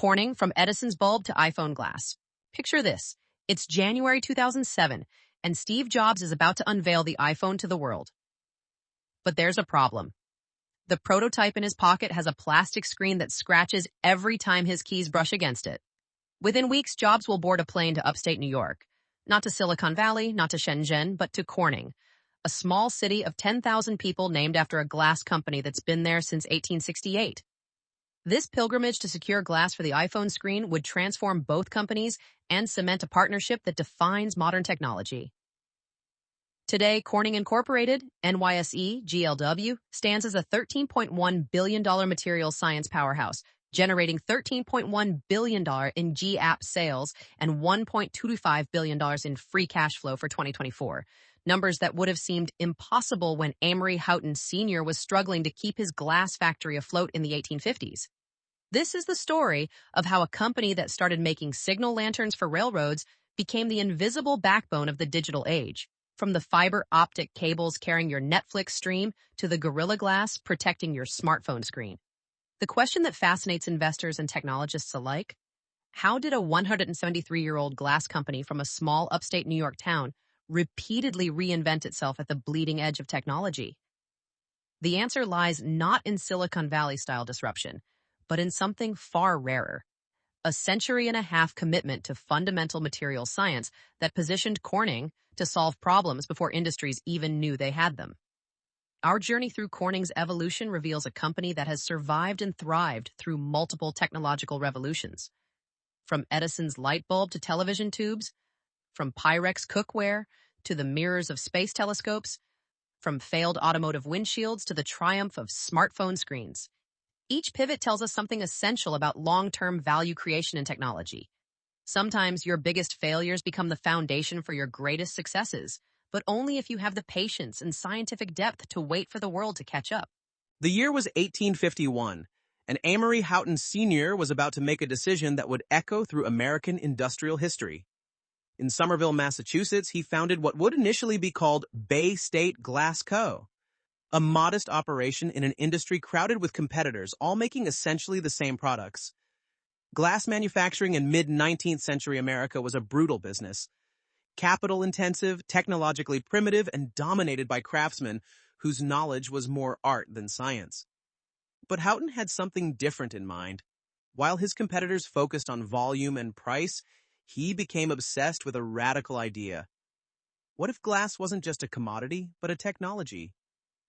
Corning from Edison's bulb to iPhone glass. Picture this. It's January 2007, and Steve Jobs is about to unveil the iPhone to the world. But there's a problem. The prototype in his pocket has a plastic screen that scratches every time his keys brush against it. Within weeks, Jobs will board a plane to upstate New York. Not to Silicon Valley, not to Shenzhen, but to Corning, a small city of 10,000 people named after a glass company that's been there since 1868. This pilgrimage to secure glass for the iPhone screen would transform both companies and cement a partnership that defines modern technology. Today, Corning Incorporated, NYSE, GLW, stands as a $13.1 billion materials science powerhouse, generating $13.1 billion in GAAP sales and $1.25 billion in free cash flow for 2024, numbers that would have seemed impossible when Amory Houghton Sr. was struggling to keep his glass factory afloat in the 1850s. This is the story of how a company that started making signal lanterns for railroads became the invisible backbone of the digital age, from the fiber optic cables carrying your Netflix stream to the Gorilla Glass protecting your smartphone screen. The question that fascinates investors and technologists alike: how did a 173-year-old glass company from a small upstate New York town repeatedly reinvent itself at the bleeding edge of technology? The answer lies not in Silicon Valley-style disruption, but in something far rarer: a century-and-a-half commitment to fundamental material science that positioned Corning to solve problems before industries even knew they had them. Our journey through Corning's evolution reveals a company that has survived and thrived through multiple technological revolutions. From Edison's light bulb to television tubes, from Pyrex cookware to the mirrors of space telescopes, from failed automotive windshields to the triumph of smartphone screens. Each pivot tells us something essential about long-term value creation in technology. Sometimes your biggest failures become the foundation for your greatest successes, but only if you have the patience and scientific depth to wait for the world to catch up. The year was 1851, and Amory Houghton Sr. was about to make a decision that would echo through American industrial history. In Somerville, Massachusetts, he founded what would initially be called Bay State Glass Co., a modest operation in an industry crowded with competitors, all making essentially the same products. Glass manufacturing in mid-19th century America was a brutal business, capital-intensive, technologically primitive, and dominated by craftsmen whose knowledge was more art than science. But Houghton had something different in mind. While his competitors focused on volume and price, he became obsessed with a radical idea. What if glass wasn't just a commodity, but a technology?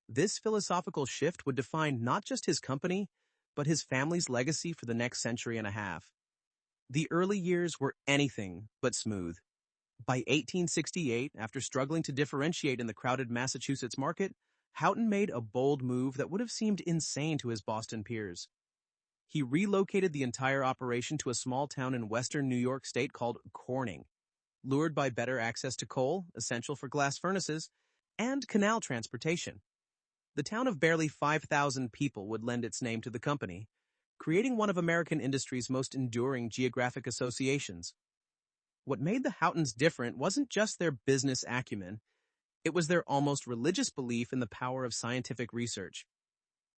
This philosophical shift would define not just his company, but his family's legacy for the next century and a half. The early years were anything but smooth. By 1868, after struggling to differentiate in the crowded Massachusetts market, Houghton made a bold move that would have seemed insane to his Boston peers. He relocated the entire operation to a small town in western New York State called Corning, lured by better access to coal, essential for glass furnaces, and canal transportation. The town of barely 5,000 people would lend its name to the company, creating one of American industry's most enduring geographic associations. What made the Houghtons different wasn't just their business acumen, it was their almost religious belief in the power of scientific research.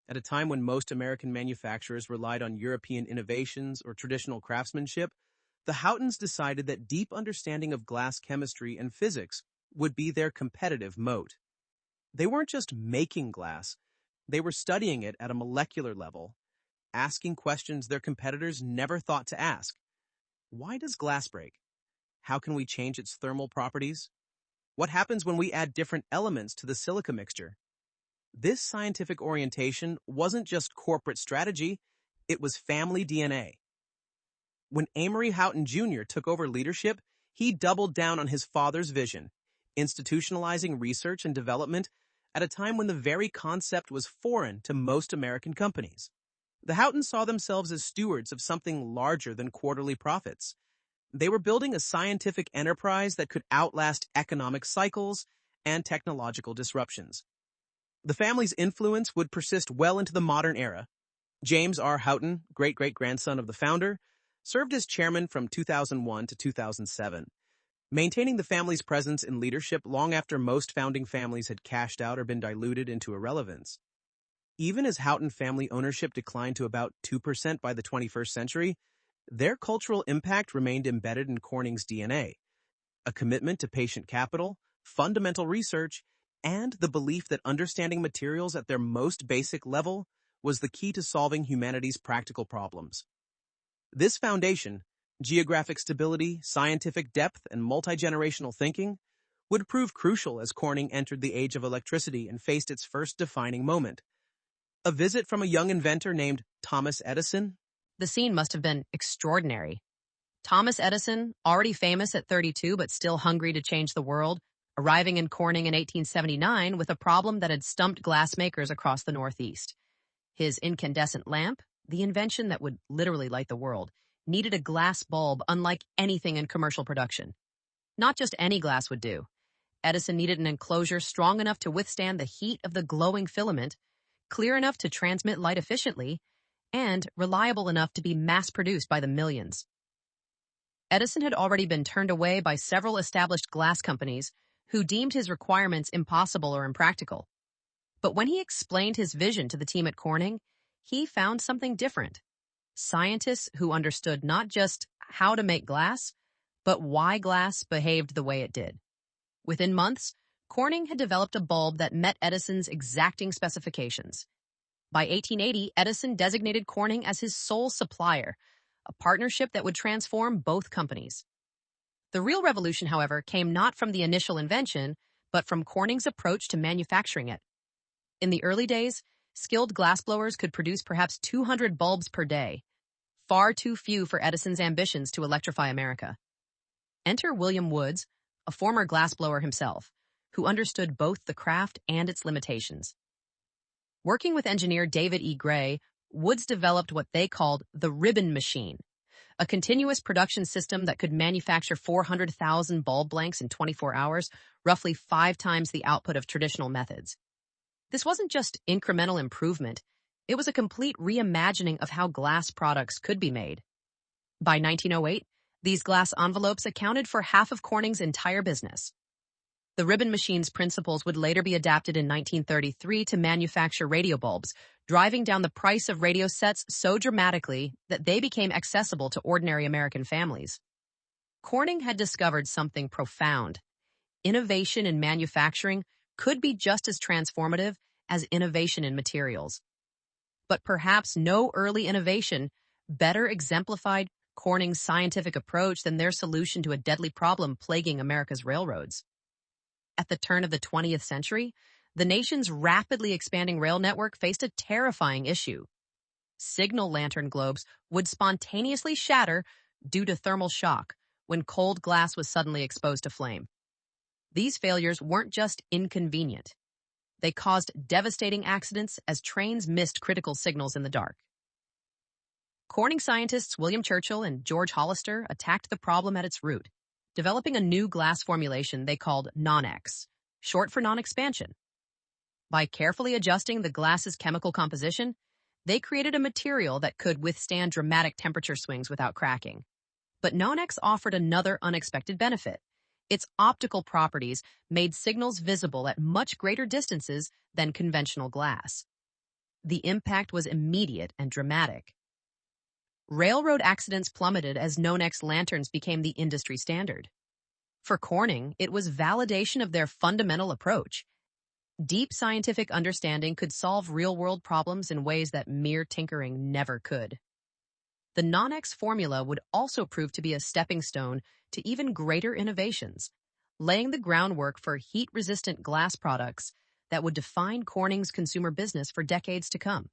At a time when most American manufacturers relied on European innovations or traditional craftsmanship, the Houghtons decided that deep understanding of glass chemistry and physics would be their competitive moat. They weren't just making glass, they were studying it at a molecular level, asking questions their competitors never thought to ask. Why does glass break? How can we change its thermal properties? What happens when we add different elements to the silica mixture? This scientific orientation wasn't just corporate strategy, it was family DNA. When Amory Houghton Jr. took over leadership, he doubled down on his father's vision, institutionalizing research and development at a time when the very concept was foreign to most American companies. The Houghtons saw themselves as stewards of something larger than quarterly profits. They were building a scientific enterprise that could outlast economic cycles and technological disruptions. The family's influence would persist well into the modern era. James R. Houghton, great-great-grandson of the founder, served as chairman from 2001 to 2007, maintaining the family's presence in leadership long after most founding families had cashed out or been diluted into irrelevance. Even as Houghton family ownership declined to about 2% by the 21st century, Their cultural impact remained embedded in Corning's DNA, a commitment to patient capital, fundamental research, and the belief that understanding materials at their most basic level was the key to solving humanity's practical problems. This foundation, geographic stability, scientific depth, and multi-generational thinking, would prove crucial as Corning entered the age of electricity and faced its first defining moment. A visit from a young inventor named Thomas Edison. The scene must have been extraordinary. Thomas Edison, already famous at 32 but still hungry to change the world, arriving in Corning in 1879 with a problem that had stumped glassmakers across the Northeast. His incandescent lamp, the invention that would literally light the world, needed a glass bulb unlike anything in commercial production. Not just any glass would do. Edison needed an enclosure strong enough to withstand the heat of the glowing filament, clear enough to transmit light efficiently, and reliable enough to be mass-produced by the millions. Edison had already been turned away by several established glass companies who deemed his requirements impossible or impractical. But when he explained his vision to the team at Corning, he found something different. Scientists who understood not just how to make glass, but why glass behaved the way it did. Within months, Corning had developed a bulb that met Edison's exacting specifications. By 1880, Edison designated Corning as his sole supplier, a partnership that would transform both companies. The real revolution, however, came not from the initial invention, but from Corning's approach to manufacturing it. In the early days, skilled glassblowers could produce perhaps 200 bulbs per day, far too few for Edison's ambitions to electrify America. Enter William Woods, a former glassblower himself, who understood both the craft and its limitations. Working with engineer David E. Gray, Woods developed what they called the ribbon machine, a continuous production system that could manufacture 400,000 bulb blanks in 24 hours, roughly 5 times the output of traditional methods. This wasn't just incremental improvement, it was a complete reimagining of how glass products could be made. By 1908, these glass envelopes accounted for half of Corning's entire business. The ribbon machine's principles would later be adapted in 1933 to manufacture radio bulbs, driving down the price of radio sets so dramatically that they became accessible to ordinary American families. Corning had discovered something profound. Innovation in manufacturing could be just as transformative as innovation in materials. But perhaps no early innovation better exemplified Corning's scientific approach than their solution to a deadly problem plaguing America's railroads. At the turn of the 20th century, the nation's rapidly expanding rail network faced a terrifying issue. Signal lantern globes would spontaneously shatter due to thermal shock when cold glass was suddenly exposed to flame. These failures weren't just inconvenient. They caused devastating accidents as trains missed critical signals in the dark. Corning scientists William Churchill and George Hollister attacked the problem at its root, developing a new glass formulation they called non-X, short for non-expansion. By carefully adjusting the glass's chemical composition, they created a material that could withstand dramatic temperature swings without cracking. But non-X offered another unexpected benefit. Its optical properties made signals visible at much greater distances than conventional glass. The impact was immediate and dramatic. Railroad accidents plummeted as non-X lanterns became the industry standard. For Corning, it was validation of their fundamental approach. Deep scientific understanding could solve real-world problems in ways that mere tinkering never could. The non-X formula would also prove to be a stepping stone to even greater innovations, laying the groundwork for heat-resistant glass products that would define Corning's consumer business for decades to come.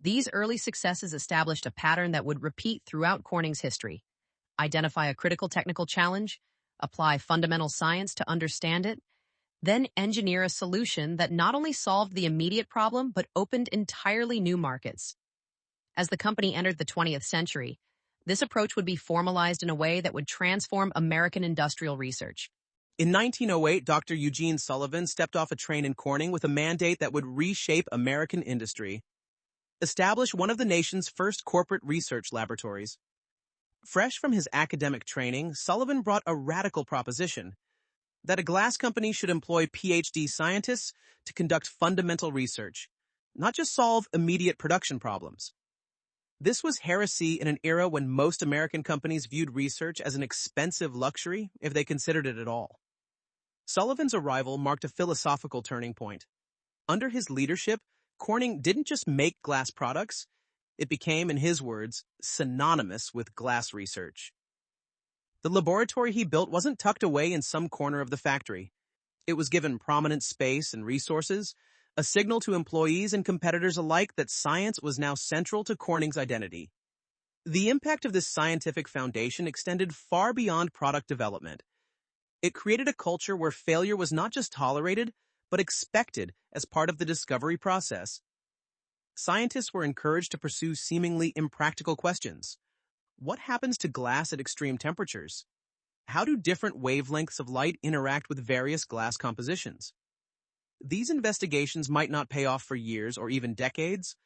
These early successes established a pattern that would repeat throughout Corning's history. Identify a critical technical challenge, apply fundamental science to understand it, then engineer a solution that not only solved the immediate problem but opened entirely new markets. As the company entered the 20th century, this approach would be formalized in a way that would transform American industrial research. In 1908, Dr. Eugene Sullivan stepped off a train in Corning with a mandate that would reshape American industry. Establish one of the nation's first corporate research laboratories. Fresh from his academic training, Sullivan brought a radical proposition that a glass company should employ PhD scientists to conduct fundamental research, not just solve immediate production problems. This was heresy in an era when most American companies viewed research as an expensive luxury, if they considered it at all. Sullivan's arrival marked a philosophical turning point. Under his leadership, Corning didn't just make glass products, it became, in his words, synonymous with glass research. The laboratory he built wasn't tucked away in some corner of the factory. It was given prominent space and resources, a signal to employees and competitors alike that science was now central to Corning's identity. The impact of this scientific foundation extended far beyond product development. It created a culture where failure was not just tolerated, but expected as part of the discovery process. Scientists were encouraged to pursue seemingly impractical questions. What happens to glass at extreme temperatures? How do different wavelengths of light interact with various glass compositions? These investigations might not pay off for years or even decades,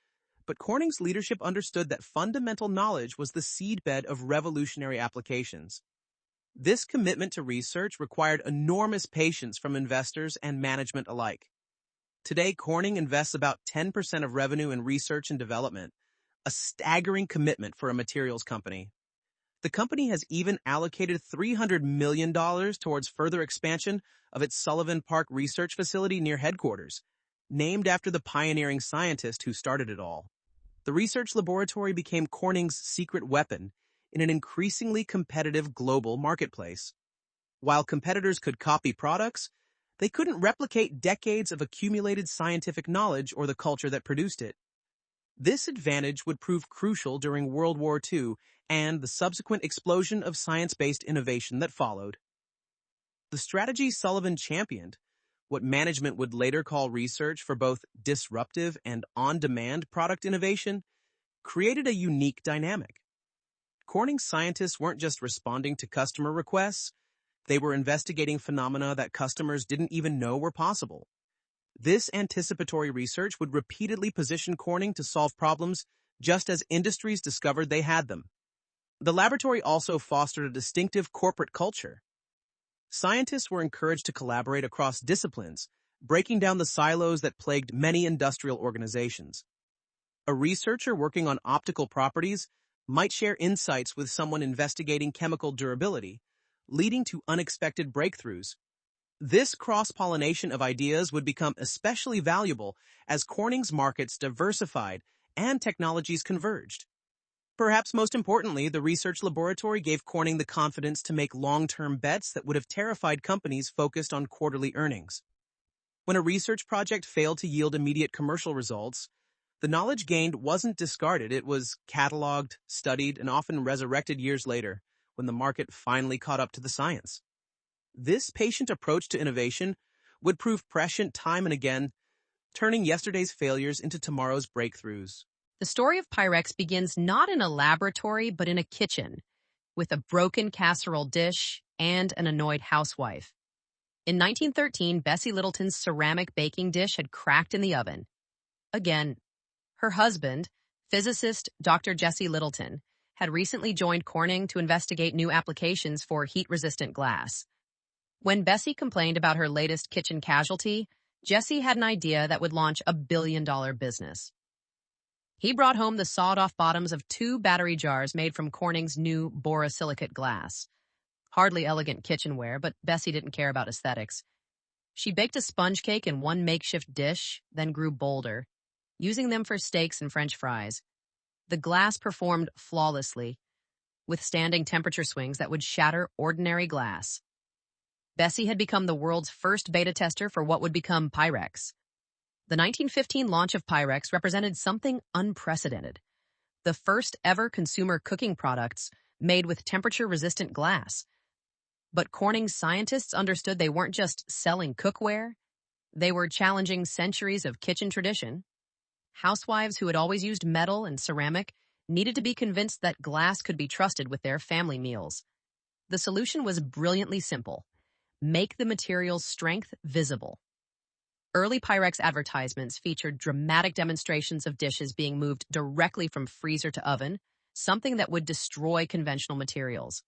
but Corning's leadership understood that fundamental knowledge was the seedbed of revolutionary applications. This commitment to research required enormous patience from investors and management alike. Today, Corning invests about 10% of revenue in research and development, a staggering commitment for a materials company. The company has even allocated $300 million towards further expansion of its Sullivan Park research facility near headquarters, named after the pioneering scientist who started it all. The research laboratory became Corning's secret weapon in an increasingly competitive global marketplace. While competitors could copy products, they couldn't replicate decades of accumulated scientific knowledge or the culture that produced it. This advantage would prove crucial during World War II and the subsequent explosion of science-based innovation that followed. The strategy Sullivan championed, what management would later call research for both disruptive and on-demand product innovation, created a unique dynamic. Corning scientists weren't just responding to customer requests, they were investigating phenomena that customers didn't even know were possible. This anticipatory research would repeatedly position Corning to solve problems just as industries discovered they had them. The laboratory also fostered a distinctive corporate culture. Scientists were encouraged to collaborate across disciplines, breaking down the silos that plagued many industrial organizations. A researcher working on optical properties might share insights with someone investigating chemical durability, leading to unexpected breakthroughs. This cross-pollination of ideas would become especially valuable as Corning's markets diversified and technologies converged. Perhaps most importantly, the research laboratory gave Corning the confidence to make long-term bets that would have terrified companies focused on quarterly earnings. When a research project failed to yield immediate commercial results, the knowledge gained wasn't discarded, it was cataloged, studied, and often resurrected years later, when the market finally caught up to the science. This patient approach to innovation would prove prescient time and again, turning yesterday's failures into tomorrow's breakthroughs. The story of Pyrex begins not in a laboratory, but in a kitchen, with a broken casserole dish and an annoyed housewife. In 1913, Bessie Littleton's ceramic baking dish had cracked in the oven. Again, her husband, physicist Dr. Jesse Littleton, had recently joined Corning to investigate new applications for heat-resistant glass. When Bessie complained about her latest kitchen casualty, Jesse had an idea that would launch a billion-dollar business. He brought home the sawed-off bottoms of 2 battery jars made from Corning's new borosilicate glass. Hardly elegant kitchenware, but Bessie didn't care about aesthetics. She baked a sponge cake in one makeshift dish, then grew bolder, using them for steaks and French fries. The glass performed flawlessly, withstanding temperature swings that would shatter ordinary glass. Bessie had become the world's first beta tester for what would become Pyrex. The 1915 launch of Pyrex represented something unprecedented. The first ever consumer cooking products made with temperature-resistant glass. But Corning's scientists understood they weren't just selling cookware, they were challenging centuries of kitchen tradition. Housewives who had always used metal and ceramic needed to be convinced that glass could be trusted with their family meals. The solution was brilliantly simple. Make the material's strength visible. Early Pyrex advertisements featured dramatic demonstrations of dishes being moved directly from freezer to oven, something that would destroy conventional materials.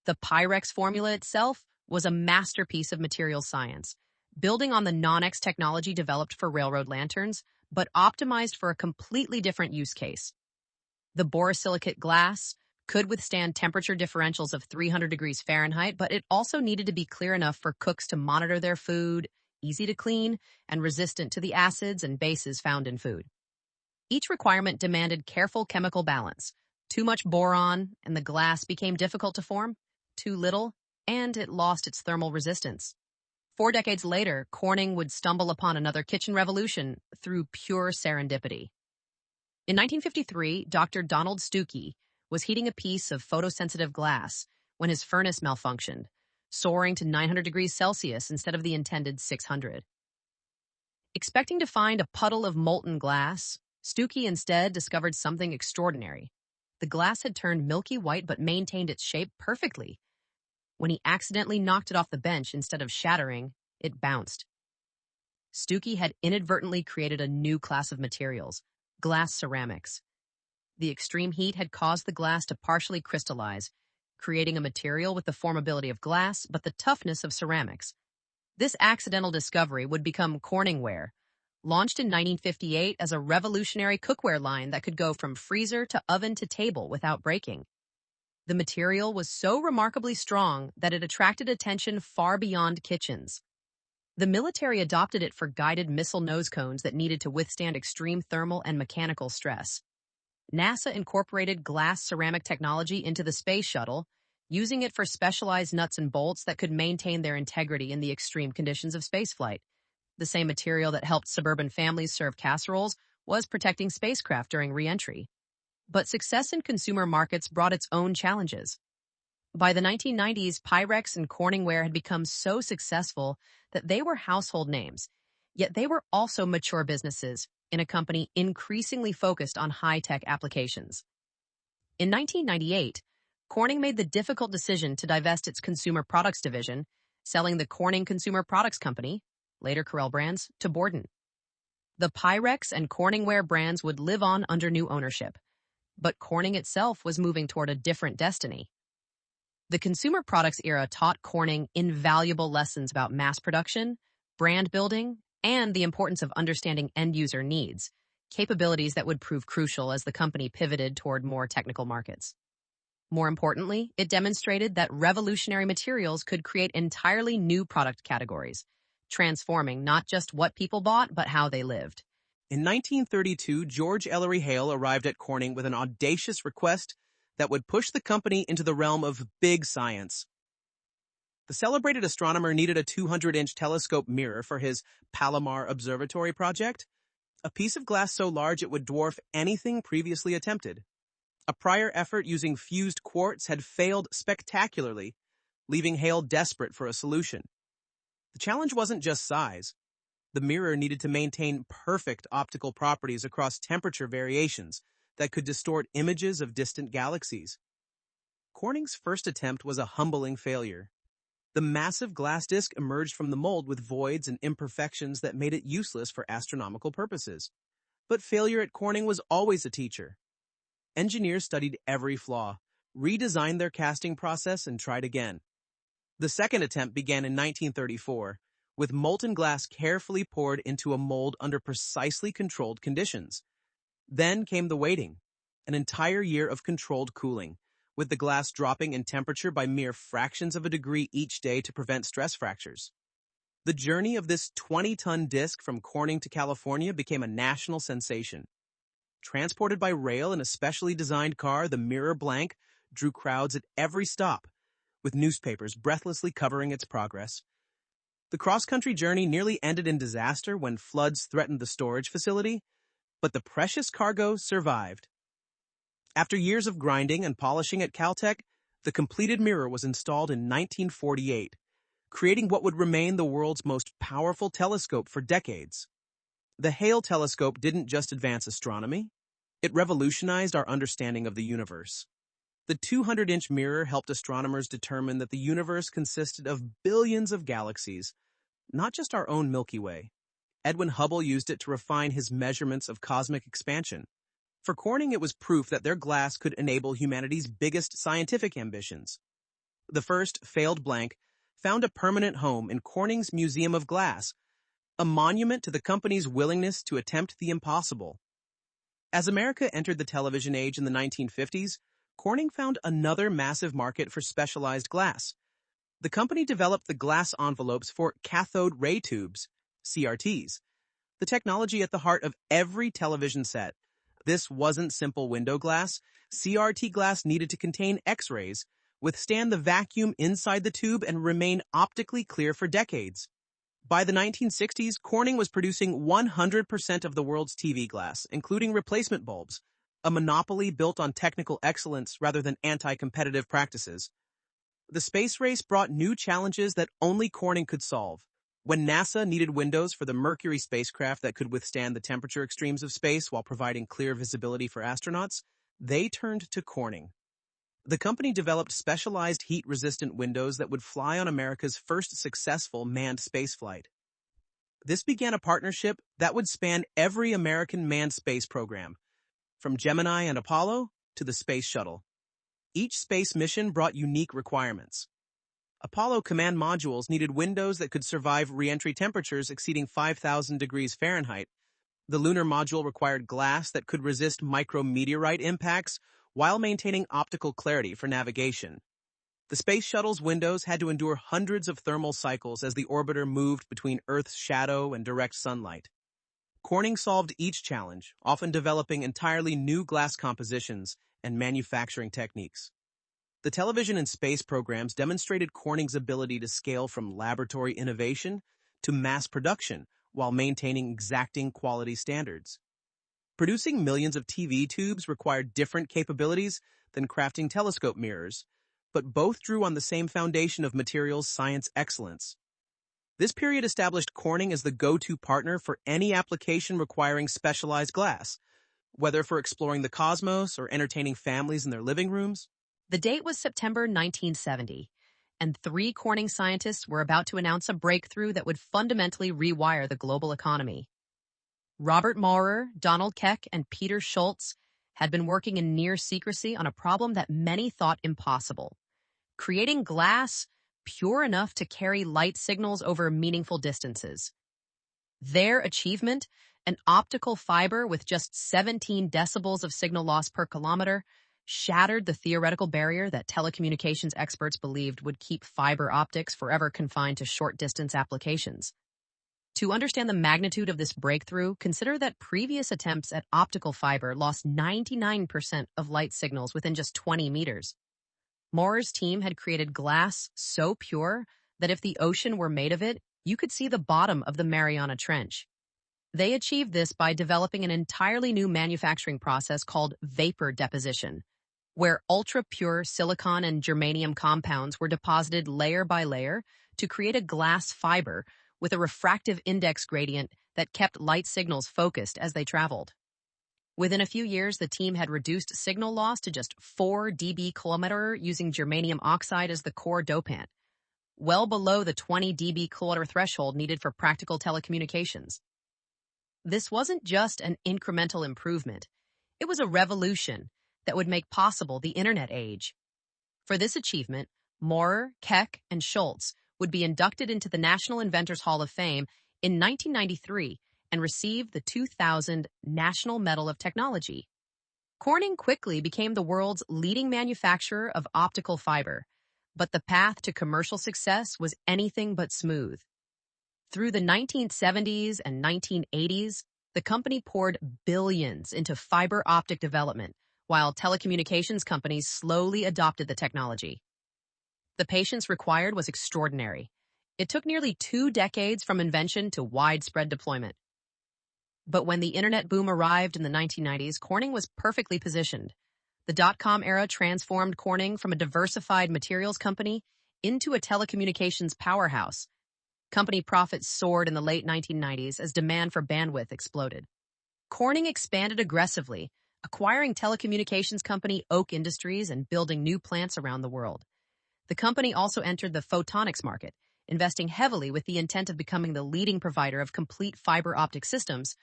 The Pyrex formula itself was a masterpiece of material science, building on the Non-X technology developed for railroad lanterns, but optimized for a completely different use case. The borosilicate glass could withstand temperature differentials of 300 degrees Fahrenheit, but it also needed to be clear enough for cooks to monitor their food, easy to clean, and resistant to the acids and bases found in food. Each requirement demanded careful chemical balance. Too much boron, and the glass became difficult to form. Too little, and it lost its thermal resistance. 4 decades later, Corning would stumble upon another kitchen revolution through pure serendipity. In 1953, Dr. Donald Stuckey was heating a piece of photosensitive glass when his furnace malfunctioned, soaring to 900 degrees Celsius instead of the intended 600. Expecting to find a puddle of molten glass, Stuckey instead discovered something extraordinary. The glass had turned milky white but maintained its shape perfectly. When he accidentally knocked it off the bench instead of shattering, it bounced. Stuckey had inadvertently created a new class of materials, glass ceramics. The extreme heat had caused the glass to partially crystallize, creating a material with the formability of glass but the toughness of ceramics. This accidental discovery would become Corningware, launched in 1958 as a revolutionary cookware line that could go from freezer to oven to table without breaking. The material was so remarkably strong that it attracted attention far beyond kitchens. The military adopted it for guided missile nose cones that needed to withstand extreme thermal and mechanical stress. NASA incorporated glass ceramic technology into the space shuttle, using it for specialized nuts and bolts that could maintain their integrity in the extreme conditions of spaceflight. The same material that helped suburban families serve casseroles was protecting spacecraft during re-entry. But success in consumer markets brought its own challenges. By the 1990s, Pyrex and Corningware had become so successful that they were household names, yet they were also mature businesses in a company increasingly focused on high-tech applications. In 1998, Corning made the difficult decision to divest its consumer products division, selling the Corning Consumer Products Company, later Corel Brands, to Borden. The Pyrex and Corningware brands would live on under new ownership, but Corning itself was moving toward a different destiny. The consumer products era taught Corning invaluable lessons about mass production, brand building, and the importance of understanding end-user needs, capabilities that would prove crucial as the company pivoted toward more technical markets. More importantly, it demonstrated that revolutionary materials could create entirely new product categories, transforming not just what people bought, but how they lived. In 1932, George Ellery Hale arrived at Corning with an audacious request that would push the company into the realm of big science. The celebrated astronomer needed a 200-inch telescope mirror for his Palomar Observatory project, a piece of glass so large it would dwarf anything previously attempted. A prior effort using fused quartz had failed spectacularly, leaving Hale desperate for a solution. The challenge wasn't just size. The mirror needed to maintain perfect optical properties across temperature variations that could distort images of distant galaxies. Corning's first attempt was a humbling failure. The massive glass disc emerged from the mold with voids and imperfections that made it useless for astronomical purposes. But failure at Corning was always a teacher. Engineers studied every flaw, redesigned their casting process, and tried again. The second attempt began in 1934, with molten glass carefully poured into a mold under precisely controlled conditions. Then came the waiting, an entire year of controlled cooling, with the glass dropping in temperature by mere fractions of a degree each day to prevent stress fractures. The journey of this 20-ton disc from Corning to California became a national sensation. Transported by rail in a specially designed car, the mirror blank drew crowds at every stop, with newspapers breathlessly covering its progress. The cross-country journey nearly ended in disaster when floods threatened the storage facility, but the precious cargo survived. After years of grinding and polishing at Caltech, the completed mirror was installed in 1948, creating what would remain the world's most powerful telescope for decades. The Hale telescope didn't just advance astronomy, it revolutionized our understanding of the universe. The 200-inch mirror helped astronomers determine that the universe consisted of billions of galaxies, not just our own Milky Way. Edwin Hubble used it to refine his measurements of cosmic expansion. For Corning, it was proof that their glass could enable humanity's biggest scientific ambitions. The first failed blank found a permanent home in Corning's Museum of Glass, a monument to the company's willingness to attempt the impossible. As America entered the television age in the 1950s, Corning found another massive market for specialized glass. The company developed the glass envelopes for cathode ray tubes, CRTs, the technology at the heart of every television set. This wasn't simple window glass. CRT glass needed to contain X-rays, withstand the vacuum inside the tube, and remain optically clear for decades. By the 1960s, Corning was producing 100% of the world's TV glass, including replacement bulbs, a monopoly built on technical excellence rather than anti-competitive practices. The space race brought new challenges that only Corning could solve. When NASA needed windows for the Mercury spacecraft that could withstand the temperature extremes of space while providing clear visibility for astronauts, they turned to Corning. The company developed specialized heat-resistant windows that would fly on America's first successful manned spaceflight. This began a partnership that would span every American manned space program, from Gemini and Apollo to the Space Shuttle. Each space mission brought unique requirements. Apollo command modules needed windows that could survive re-entry temperatures exceeding 5,000 degrees Fahrenheit. The lunar module required glass that could resist micrometeorite impacts while maintaining optical clarity for navigation. The Space Shuttle's windows had to endure hundreds of thermal cycles as the orbiter moved between Earth's shadow and direct sunlight. Corning solved each challenge, often developing entirely new glass compositions and manufacturing techniques. The television and space programs demonstrated Corning's ability to scale from laboratory innovation to mass production while maintaining exacting quality standards. Producing millions of TV tubes required different capabilities than crafting telescope mirrors, but both drew on the same foundation of materials science excellence. This period established Corning as the go-to partner for any application requiring specialized glass, whether for exploring the cosmos or entertaining families in their living rooms. The date was September 1970, and 3 Corning scientists were about to announce a breakthrough that would fundamentally rewire the global economy. Robert Maurer, Donald Keck, and Peter Schultz had been working in near secrecy on a problem that many thought impossible: creating glass pure enough to carry light signals over meaningful distances. Their achievement, an optical fiber with just 17 decibels of signal loss per kilometer, shattered the theoretical barrier that telecommunications experts believed would keep fiber optics forever confined to short-distance applications. To understand the magnitude of this breakthrough, consider that previous attempts at optical fiber lost 99% of light signals within just 20 meters. Maurer's team had created glass so pure that if the ocean were made of it, you could see the bottom of the Mariana Trench. They achieved this by developing an entirely new manufacturing process called vapor deposition, where ultra-pure silicon and germanium compounds were deposited layer by layer to create a glass fiber with a refractive index gradient that kept light signals focused as they traveled. Within a few years, the team had reduced signal loss to just 4 dB/km using germanium oxide as the core dopant, well below the 20 dB/km threshold needed for practical telecommunications. This wasn't just an incremental improvement. It was a revolution that would make possible the internet age. For this achievement, Maurer, Keck, and Schultz would be inducted into the National Inventors Hall of Fame in 1993 and receive the 2000 National Medal of Technology. Corning quickly became the world's leading manufacturer of optical fiber, but the path to commercial success was anything but smooth. Through the 1970s and 1980s, the company poured billions into fiber optic development, while telecommunications companies slowly adopted the technology. The patience required was extraordinary. It took nearly 2 decades from invention to widespread deployment. But when the internet boom arrived in the 1990s, Corning was perfectly positioned. The dot-com era transformed Corning from a diversified materials company into a telecommunications powerhouse. Company profits soared in the late 1990s as demand for bandwidth exploded. Corning expanded aggressively, acquiring telecommunications company Oak Industries and building new plants around the world. The company also entered the photonics market, investing heavily with the intent of becoming the leading provider of complete fiber optic systems,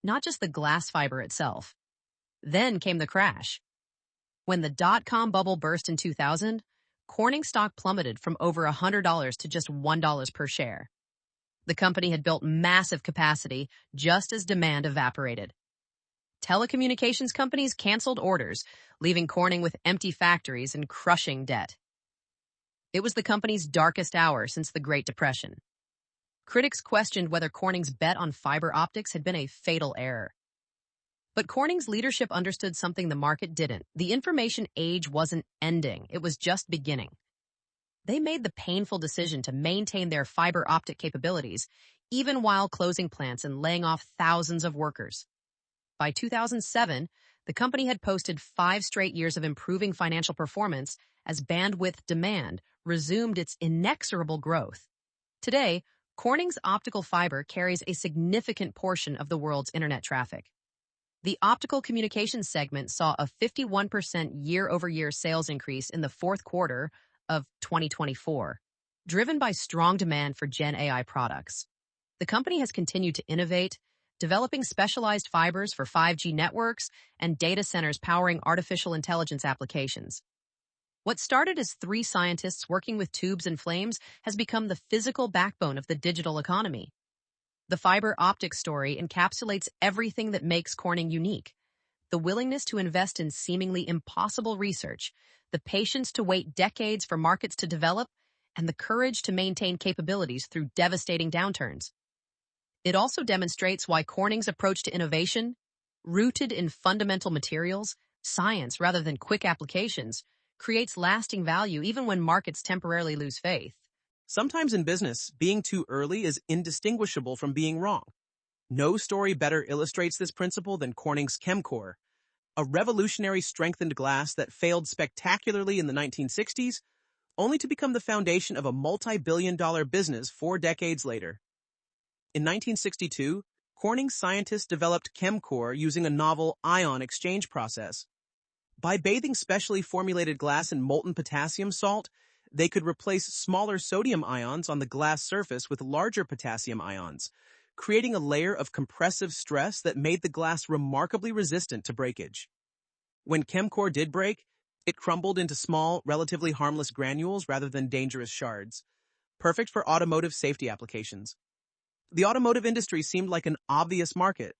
not just the glass fiber itself. Then came the crash. When the dot-com bubble burst in 2000, Corning stock plummeted from over $100 to just $1 per share. The company had built massive capacity just as demand evaporated. telecommunications companies canceled orders, leaving Corning with empty factories and crushing debt. It was the company's darkest hour since the Great Depression. Critics questioned whether Corning's bet on fiber optics had been a fatal error. But Corning's leadership understood something the market didn't. The information age wasn't ending, it was just beginning. They made the painful decision to maintain their fiber optic capabilities, even while closing plants and laying off thousands of workers. By 2007, the company had posted 5 straight years of improving financial performance as bandwidth demand resumed its inexorable growth. Today, Corning's optical fiber carries a significant portion of the world's internet traffic. The optical communications segment saw a 51% year-over-year sales increase in the fourth quarter of 2024, driven by strong demand for Gen AI products. The company has continued to innovate, developing specialized fibers for 5G networks and data centers powering artificial intelligence applications. What started as 3 scientists working with tubes and flames has become the physical backbone of the digital economy. The fiber optic story encapsulates everything that makes Corning unique: the willingness to invest in seemingly impossible research, the patience to wait decades for markets to develop, and the courage to maintain capabilities through devastating downturns. It also demonstrates why Corning's approach to innovation, rooted in fundamental materials, science rather than quick applications, creates lasting value even when markets temporarily lose faith. Sometimes in business, being too early is indistinguishable from being wrong. No story better illustrates this principle than Corning's ChemCore, a revolutionary strengthened glass that failed spectacularly in the 1960s, only to become the foundation of a multi-billion-dollar business 4 decades later. In 1962, Corning scientists developed ChemCore using a novel ion exchange process. By bathing specially formulated glass in molten potassium salt, they could replace smaller sodium ions on the glass surface with larger potassium ions, creating a layer of compressive stress that made the glass remarkably resistant to breakage. When ChemCore did break, it crumbled into small, relatively harmless granules rather than dangerous shards, perfect for automotive safety applications. The automotive industry seemed like an obvious market.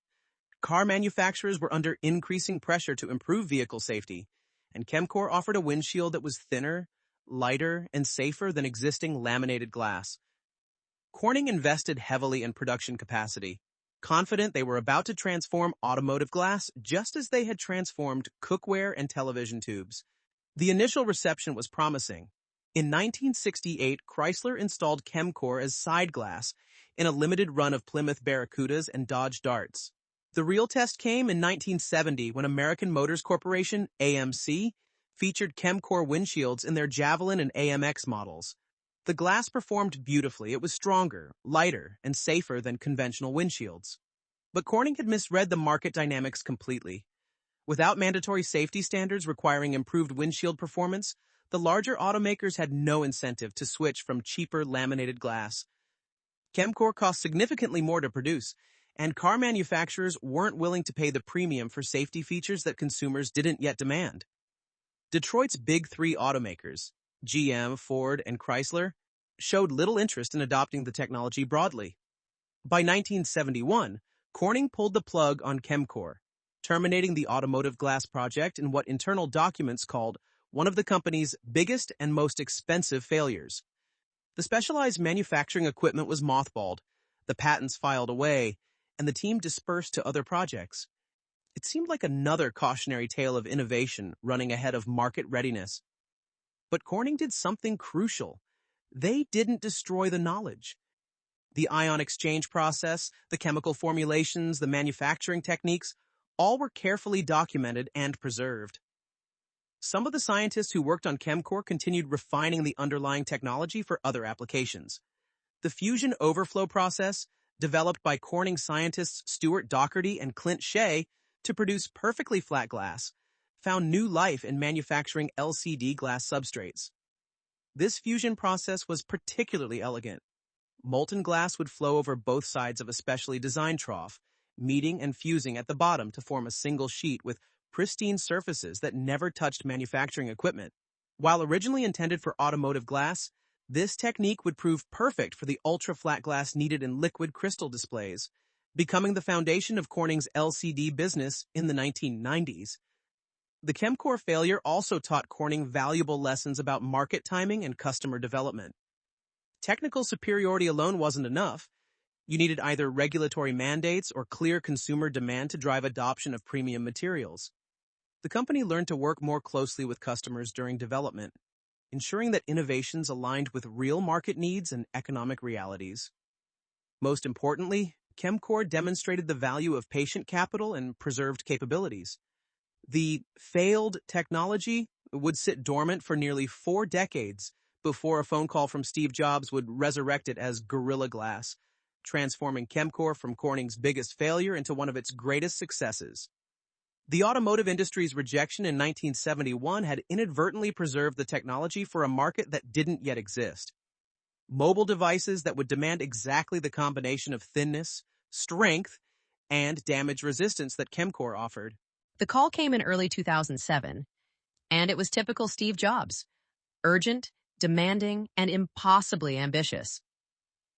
Car manufacturers were under increasing pressure to improve vehicle safety, and ChemCore offered a windshield that was thinner, lighter, and safer than existing laminated glass. Corning invested heavily in production capacity, confident they were about to transform automotive glass just as they had transformed cookware and television tubes. The initial reception was promising. In 1968, Chrysler installed ChemCore as side glass in a limited run of Plymouth Barracudas and Dodge Darts. The real test came in 1970 when American Motors Corporation, AMC, featured ChemCore windshields in their Javelin and AMX models. The glass performed beautifully. It was stronger, lighter, and safer than conventional windshields. But Corning had misread the market dynamics completely. Without mandatory safety standards requiring improved windshield performance, the larger automakers had no incentive to switch from cheaper laminated glass. ChemCore cost significantly more to produce, and car manufacturers weren't willing to pay the premium for safety features that consumers didn't yet demand. Detroit's big 3 automakers, GM, Ford, and Chrysler, showed little interest in adopting the technology broadly. By 1971, Corning pulled the plug on ChemCore, terminating the automotive glass project in what internal documents called one of the company's biggest and most expensive failures. The specialized manufacturing equipment was mothballed, the patents filed away, and the team dispersed to other projects. It seemed like another cautionary tale of innovation running ahead of market readiness. But Corning did something crucial. They didn't destroy the knowledge. The ion exchange process, the chemical formulations, the manufacturing techniques, all were carefully documented and preserved. Some of the scientists who worked on ChemCore continued refining the underlying technology for other applications. The fusion overflow process, developed by Corning scientists Stuart Docherty and Clint Shea to produce perfectly flat glass, found new life in manufacturing LCD glass substrates. This fusion process was particularly elegant. Molten glass would flow over both sides of a specially designed trough, meeting and fusing at the bottom to form a single sheet with pristine surfaces that never touched manufacturing equipment. While originally intended for automotive glass, this technique would prove perfect for the ultra-flat glass needed in liquid crystal displays, becoming the foundation of Corning's LCD business in the 1990s. The Chemcore failure also taught Corning valuable lessons about market timing and customer development. Technical superiority alone wasn't enough. You needed either regulatory mandates or clear consumer demand to drive adoption of premium materials. The company learned to work more closely with customers during development, ensuring that innovations aligned with real market needs and economic realities. Most importantly, Chemcore demonstrated the value of patient capital and preserved capabilities. The failed technology would sit dormant for nearly 4 decades before a phone call from Steve Jobs would resurrect it as Gorilla Glass, transforming Chemcore from Corning's biggest failure into one of its greatest successes. The automotive industry's rejection in 1971 had inadvertently preserved the technology for a market that didn't yet exist. Mobile devices that would demand exactly the combination of thinness, strength, and damage resistance that Chemcore offered. The call came in early 2007, and it was typical Steve Jobs. Urgent, demanding, and impossibly ambitious.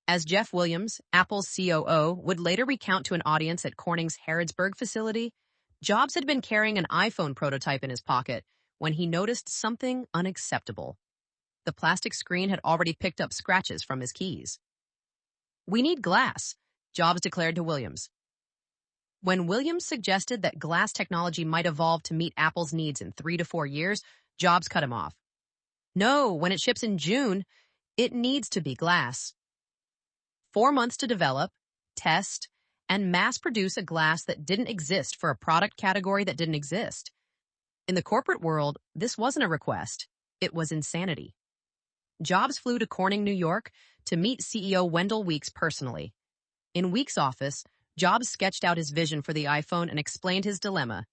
As Jeff Williams, Apple's COO, would later recount to an audience at Corning's Harrodsburg facility, Jobs had been carrying an iPhone prototype in his pocket when he noticed something unacceptable. The plastic screen had already picked up scratches from his keys. "We need glass," Jobs declared to Williams. When Williams suggested that glass technology might evolve to meet Apple's needs in 3 to 4 years, Jobs cut him off. "No, when it ships in June, it needs to be glass." 4 months to develop, test, and mass produce a glass that didn't exist for a product category that didn't exist. In the corporate world, this wasn't a request. It was insanity. Jobs flew to Corning, New York, to meet CEO Wendell Weeks personally. In Weeks' office, Jobs sketched out his vision for the iPhone and explained his dilemma.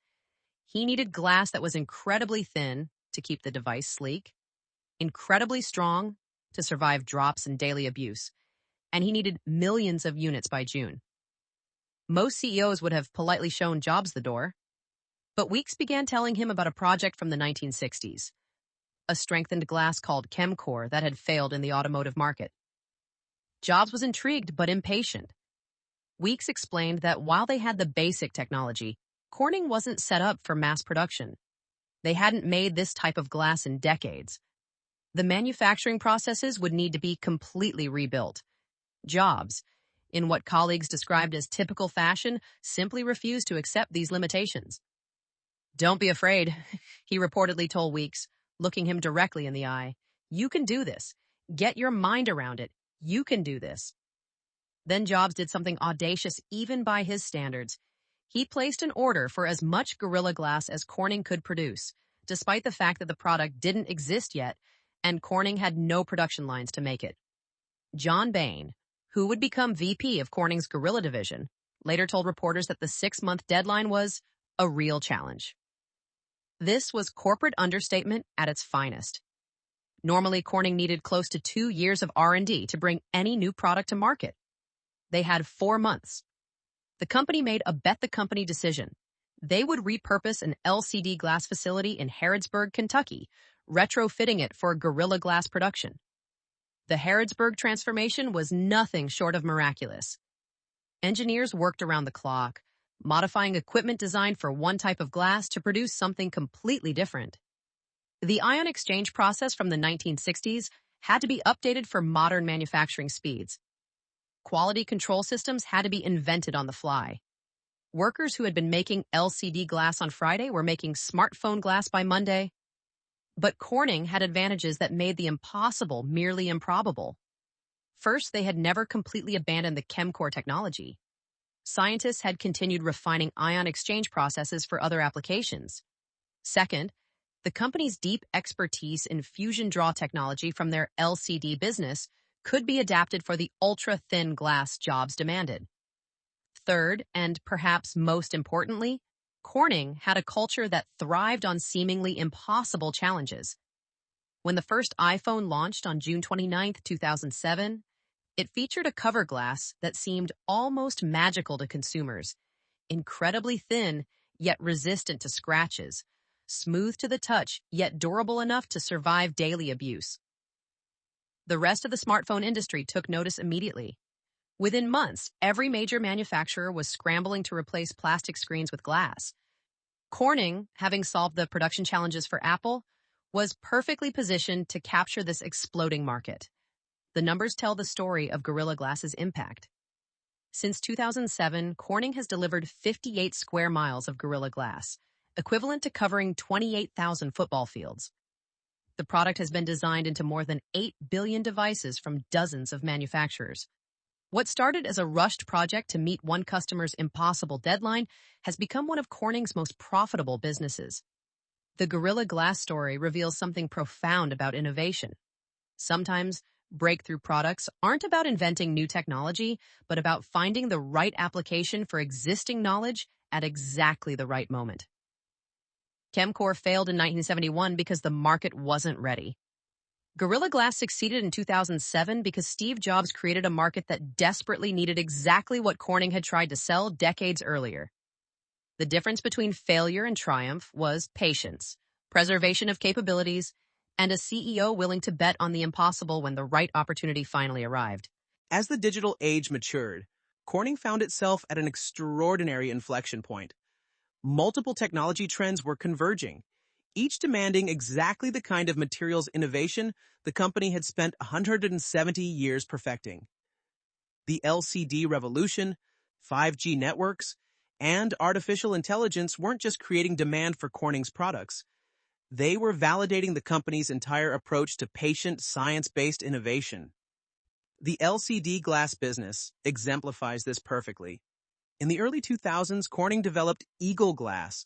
He needed glass that was incredibly thin to keep the device sleek, incredibly strong to survive drops and daily abuse, and he needed millions of units by June. Most CEOs would have politely shown Jobs the door, but Weeks began telling him about a project from the 1960s, a strengthened glass called Chemcore that had failed in the automotive market. Jobs was intrigued but impatient. Weeks explained that while they had the basic technology, Corning wasn't set up for mass production. They hadn't made this type of glass in decades. The manufacturing processes would need to be completely rebuilt. Jobs, in what colleagues described as typical fashion, simply refused to accept these limitations. "Don't be afraid," he reportedly told Weeks, looking him directly in the eye. "You can do this. Get your mind around it. You can do this." Then Jobs did something audacious even by his standards. He placed an order for as much Gorilla Glass as Corning could produce, despite the fact that the product didn't exist yet, and Corning had no production lines to make it. John Bain, who would become VP of Corning's Gorilla division, later told reporters that the 6-month deadline was a real challenge. This was corporate understatement at its finest. Normally, Corning needed close to 2 years of R&D to bring any new product to market. They had 4 months. The company made a bet-the-company decision. They would repurpose an LCD glass facility in Harrodsburg, Kentucky, retrofitting it for Gorilla Glass production. The Harrodsburg transformation was nothing short of miraculous. Engineers worked around the clock, modifying equipment designed for one type of glass to produce something completely different. The ion exchange process from the 1960s had to be updated for modern manufacturing speeds. Quality control systems had to be invented on the fly. Workers who had been making LCD glass on Friday were making smartphone glass by Monday. But Corning had advantages that made the impossible merely improbable. First, they had never completely abandoned the Chemcore technology. Scientists had continued refining ion exchange processes for other applications. Second, the company's deep expertise in fusion draw technology from their LCD business could be adapted for the ultra-thin glass Jobs demanded. Third, and perhaps most importantly, Corning had a culture that thrived on seemingly impossible challenges. When the first iPhone launched on June 29, 2007, it featured a cover glass that seemed almost magical to consumers, incredibly thin, yet resistant to scratches, smooth to the touch, yet durable enough to survive daily abuse. The rest of the smartphone industry took notice immediately. Within months, every major manufacturer was scrambling to replace plastic screens with glass. Corning, having solved the production challenges for Apple, was perfectly positioned to capture this exploding market. The numbers tell the story of Gorilla Glass's impact. Since 2007, Corning has delivered 58 square miles of Gorilla Glass, equivalent to covering 28,000 football fields. The product has been designed into more than 8 billion devices from dozens of manufacturers. What started as a rushed project to meet one customer's impossible deadline has become one of Corning's most profitable businesses. The Gorilla Glass story reveals something profound about innovation. Sometimes, breakthrough products aren't about inventing new technology, but about finding the right application for existing knowledge at exactly the right moment. Chemcore failed in 1971 because the market wasn't ready. Gorilla Glass succeeded in 2007 because Steve Jobs created a market that desperately needed exactly what Corning had tried to sell decades earlier. The difference between failure and triumph was patience, preservation of capabilities, and a CEO willing to bet on the impossible when the right opportunity finally arrived. As the digital age matured, Corning found itself at an extraordinary inflection point. Multiple technology trends were converging, each demanding exactly the kind of materials innovation the company had spent 170 years perfecting. The LCD revolution, 5G networks, and artificial intelligence weren't just creating demand for Corning's products. They were validating the company's entire approach to patient, science-based innovation. The LCD glass business exemplifies this perfectly. In the early 2000s, Corning developed Eagle Glass,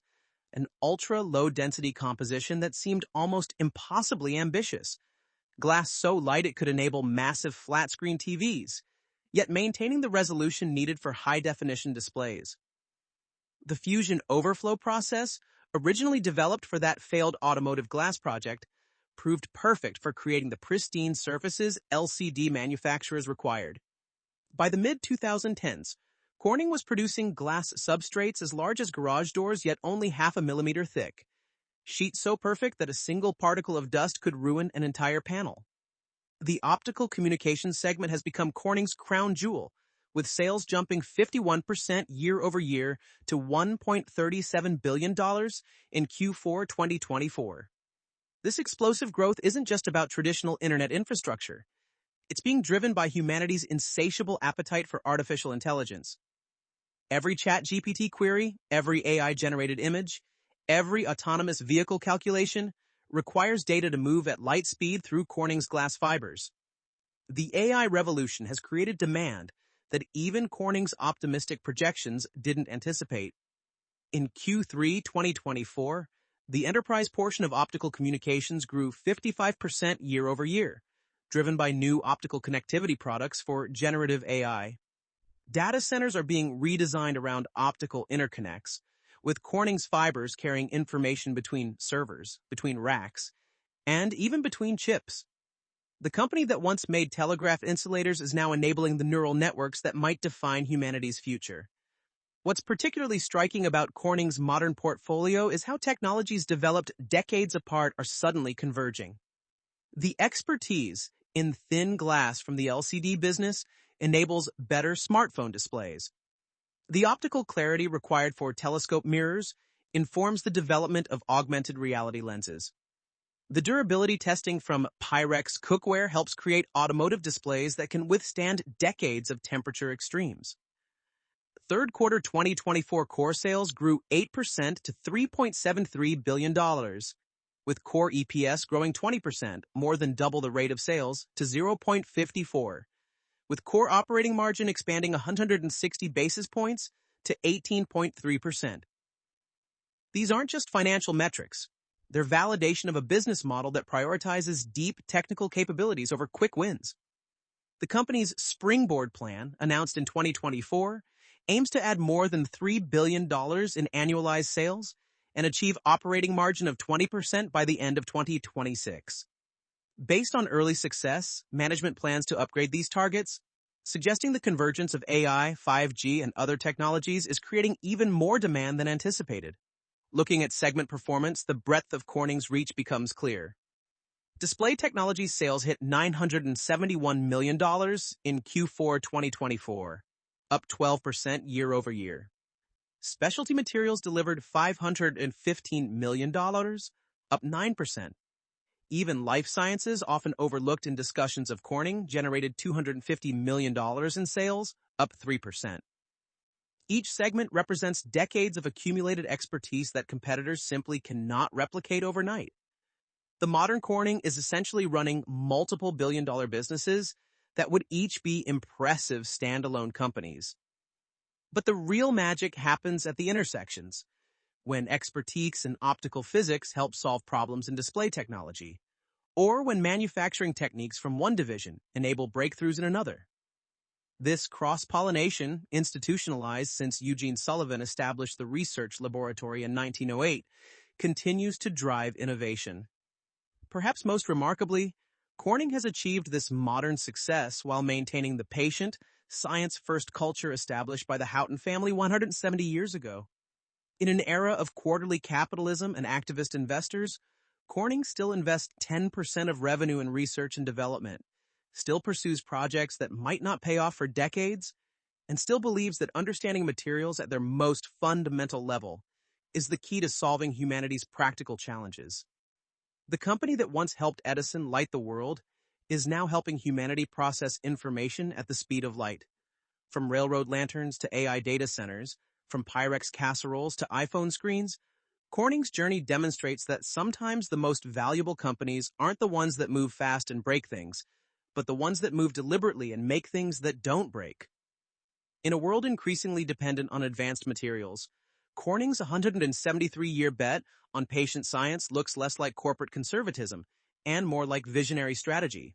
an ultra-low-density composition that seemed almost impossibly ambitious. Glass so light it could enable massive flat-screen TVs, yet maintaining the resolution needed for high-definition displays. The fusion overflow process, originally developed for that failed automotive glass project, proved perfect for creating the pristine surfaces LCD manufacturers required. By the mid-2010s, Corning was producing glass substrates as large as garage doors yet only 0.5 millimeter thick, sheets so perfect that a single particle of dust could ruin an entire panel. The optical communications segment has become Corning's crown jewel, with sales jumping 51% year-over-year to $1.37 billion in Q4 2024. This explosive growth isn't just about traditional internet infrastructure. It's being driven by humanity's insatiable appetite for artificial intelligence. Every ChatGPT query, every AI-generated image, every autonomous vehicle calculation requires data to move at light speed through Corning's glass fibers. The AI revolution has created demand that even Corning's optimistic projections didn't anticipate. In Q3 2024, the enterprise portion of optical communications grew 55% year-over-year, driven by new optical connectivity products for generative AI. Data centers are being redesigned around optical interconnects, with Corning's fibers carrying information between servers, between racks, and even between chips. The company that once made telegraph insulators is now enabling the neural networks that might define humanity's future. What's particularly striking about Corning's modern portfolio is how technologies developed decades apart are suddenly converging. The expertise in thin glass from the LCD business enables better smartphone displays. The optical clarity required for telescope mirrors informs the development of augmented reality lenses. The durability testing from Pyrex cookware helps create automotive displays that can withstand decades of temperature extremes. Third quarter 2024 core sales grew 8% to $3.73 billion, with core EPS growing 20%, more than double the rate of sales, to 0.54, with core operating margin expanding 160 basis points to 18.3%. These aren't just financial metrics. They're validation of a business model that prioritizes deep technical capabilities over quick wins. The company's Springboard plan, announced in 2024, aims to add more than $3 billion in annualized sales and achieve operating margin of 20% by the end of 2026. Based on early success, management plans to upgrade these targets, suggesting the convergence of AI, 5G, and other technologies is creating even more demand than anticipated. Looking at segment performance, the breadth of Corning's reach becomes clear. Display technology sales hit $971 million in Q4 2024, up 12% year over year. Specialty materials delivered $515 million, up 9%. Even life sciences, often overlooked in discussions of Corning, generated $250 million in sales, up 3%. Each segment represents decades of accumulated expertise that competitors simply cannot replicate overnight. The modern Corning is essentially running multiple billion-dollar businesses that would each be impressive standalone companies. But the real magic happens at the intersections, when expertise in optical physics help solve problems in display technology, or when manufacturing techniques from one division enable breakthroughs in another. This cross-pollination, institutionalized since Eugene Sullivan established the research laboratory in 1908, continues to drive innovation. Perhaps most remarkably, Corning has achieved this modern success while maintaining the patient, science-first culture established by the Houghton family 170 years ago. In an era of quarterly capitalism and activist investors, Corning still invests 10% of revenue in research and development, still pursues projects that might not pay off for decades, and still believes that understanding materials at their most fundamental level is the key to solving humanity's practical challenges. The company that once helped Edison light the world is now helping humanity process information at the speed of light. From railroad lanterns to AI data centers, from Pyrex casseroles to iPhone screens, Corning's journey demonstrates that sometimes the most valuable companies aren't the ones that move fast and break things, but the ones that move deliberately and make things that don't break. In a world increasingly dependent on advanced materials, Corning's 173-year bet on patient science looks less like corporate conservatism and more like visionary strategy.